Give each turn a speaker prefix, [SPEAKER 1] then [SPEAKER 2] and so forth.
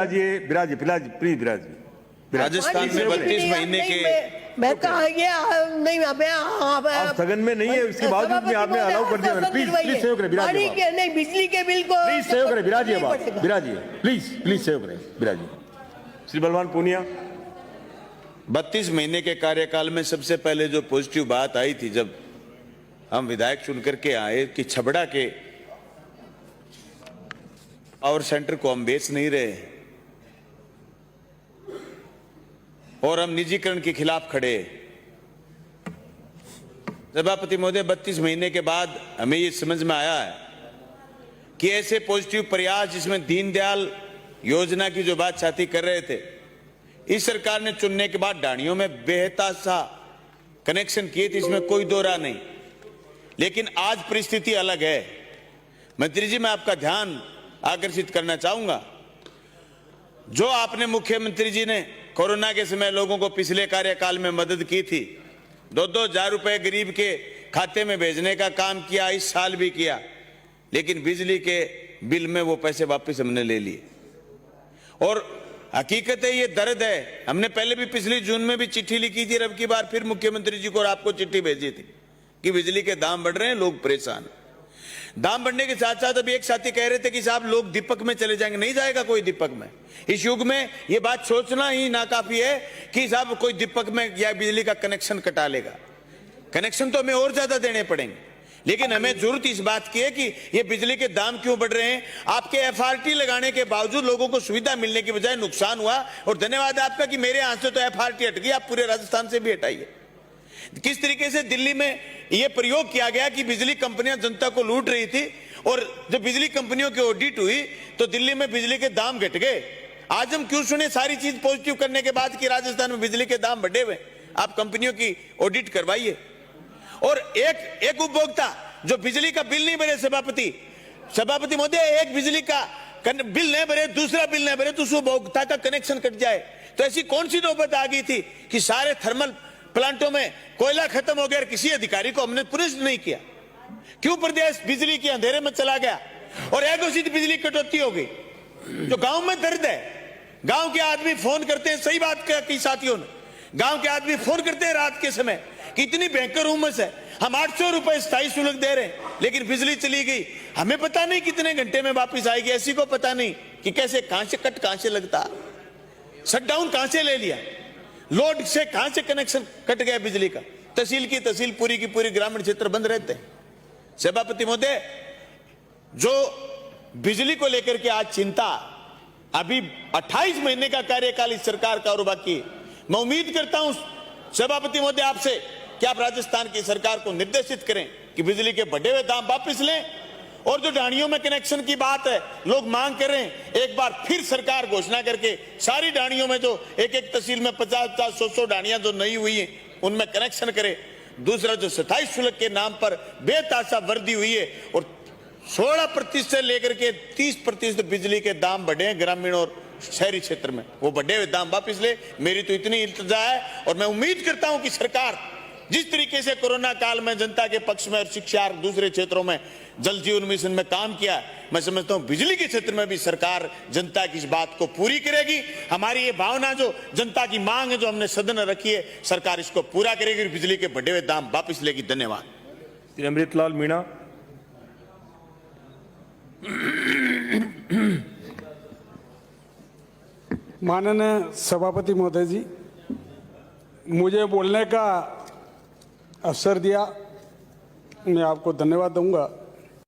[SPEAKER 1] विराज please विराज।
[SPEAKER 2] राजस्थान में 32 महीने के
[SPEAKER 3] मैं कहा गया नहीं
[SPEAKER 1] आप सदन में नहीं है, इसके बावजूद भी आपने अलाउ कर दिया। प्लीज प्लीज सहयोग करें विराज जी,
[SPEAKER 3] नहीं बिजली के बिल को
[SPEAKER 1] प्लीज सहयोग करें विराज जी, विराज जी प्लीज सहयोग करें विराज जी। श्री बलवान पूनिया।
[SPEAKER 2] 32 महीने के कार्यकाल में सबसे पहले जो पॉजिटिव बात आई थी जब हम विधायक चुन करके आए कि छबड़ा के पावर सेंटर को हम बेच नहीं रहे और हम निजीकरण के खिलाफ खड़े। सभापति महोदय, 32 महीने के बाद हमें ये समझ में आया है कि ऐसे पॉजिटिव प्रयास जिसमें दीनदयाल योजना की जो बात साथी कर रहे थे, इस सरकार ने चुनने के बाद डाणियों में बेहताशा कनेक्शन किए थे, इसमें कोई दो राह नहीं। लेकिन आज परिस्थिति अलग है। मंत्री जी, मैं आपका ध्यान आकर्षित करना चाहूंगा, जो आपने मुख्यमंत्री जी ने कोरोना के समय लोगों को पिछले कार्यकाल में मदद की थी, 2-2 हजार रुपए गरीब के खाते में भेजने का काम किया, इस साल भी किया, लेकिन बिजली के बिल में वो पैसे वापस हमने ले लिए। और हकीकत है, ये दर्द है। हमने पहले भी पिछली जून में भी चिट्ठी लिखी थी, अब की बार फिर मुख्यमंत्री जी को और आपको चिट्ठी भेजी थी कि बिजली के दाम बढ़ रहे हैं, लोग परेशान। दाम बढ़ने के साथ साथ अभी एक साथी कह रहे थे कि साहब लोग दीपक में चले जाएंगे। नहीं जाएगा कोई दीपक में। इस युग में ये बात सोचना ही नाकाफी है कि साहब कोई दीपक में या बिजली का कनेक्शन कटा लेगा। कनेक्शन तो हमें और ज्यादा देने पड़ेंगे, लेकिन हमें जरूरत इस बात की है कि ये बिजली के दाम क्यों बढ़ रहे हैं। आपके एफआरटी लगाने के बावजूद लोगों को सुविधा मिलने की बजाय नुकसान हुआ। और धन्यवाद आपका कि मेरे यहां से तो एफआरटी हट गई, आप पूरे राजस्थान से भी हटाइए। किस तरीके से दिल्ली में यह प्रयोग किया गया कि बिजली कंपनियां जनता को लूट रही थी, और जब बिजली कंपनियों की ऑडिट हुई तो दिल्ली में बिजली के दाम घट गए। आज हम क्यों सुने सारी चीज पॉजिटिव करने के बाद कि राजस्थान में बिजली के दाम बढ़े हुए। आप कंपनियों की ऑडिट करवाइए। और एक उपभोक्ता जो बिजली का बिल नहीं भरे, सभापति महोदय, एक बिजली का बिल नहीं भरे, दूसरा बिल नहीं भरे तो उस उपभोक्ता का कनेक्शन कट जाए। तो ऐसी कौन सी नौबत आ गई थी कि सारे थर्मल प्लांटों में कोयला खत्म हो गया और किसी अधिकारी को हमने पुनिश नहीं किया। क्यों प्रदेश बिजली के अंधेरे में चला गया और अघोषित बिजली कटौती हो गई। जो गांव में दर्द है, गांव के आदमी फोन करते हैं, सही बात की साथियों ने, गांव के आदमी फोन करते हैं रात के समय कि इतनी भयंकर उमस है, हम 800 रुपए स्थायी शुल्क दे रहे हैं, लेकिन बिजली चली गई, हमें पता नहीं कितने घंटे में वापिस आएगी। ऐसी को पता नहीं कि कैसे कहां से कट कहां से लगता, शटडाउन कहां से ले लिया, लोड से कहां से कनेक्शन कट गया बिजली का। तहसील की तहसील पूरी की पूरी ग्रामीण क्षेत्र बंद रहते हैं। सभापति महोदय, जो बिजली को लेकर के आज चिंता, अभी 28 महीने का कार्यकाल इस सरकार का और बाकी, मैं उम्मीद करता हूं सभापति महोदय आपसे कि आप राजस्थान की सरकार को निर्देशित करें कि बिजली के बढ़े हुए दाम वापिस लें। और जो डाणियों में कनेक्शन की बात है, लोग मांग कर रहे हैं, एक बार फिर सरकार घोषणा करके सारी डाणियों में जो एक तहसील में 50-50, 100-100 डाणियां जो नई हुई हैं उनमें कनेक्शन करे। दूसरा, जो स्थायी शुल्क के नाम पर बेताशा वृद्धि हुई है और 16% से लेकर के 30% बिजली के दाम बढ़े हैं ग्रामीण और शहरी क्षेत्र में, वो बढ़े हुए दाम वापिस ले। मेरी तो इतनी इल्तिजा है और मैं उम्मीद करता हूं कि सरकार जिस तरीके से कोरोना काल में जनता के पक्ष में और शिक्षा और दूसरे क्षेत्रों में जल जीवन मिशन में काम किया, मैं समझता हूं बिजली के क्षेत्र में भी सरकार जनता की इस बात को पूरी करेगी। हमारी ये भावना, जो जनता की मांग है, जो हमने सदन में रखी है, सरकार इसको पूरा करेगी और बिजली के बढ़े हुए दाम वापिस लेगी। धन्यवाद।
[SPEAKER 1] श्री अमृतलाल मीणा।
[SPEAKER 4] माननीय सभापति महोदय जी, मुझे बोलने का अवसर दिया, मैं आपको धन्यवाद दूंगा।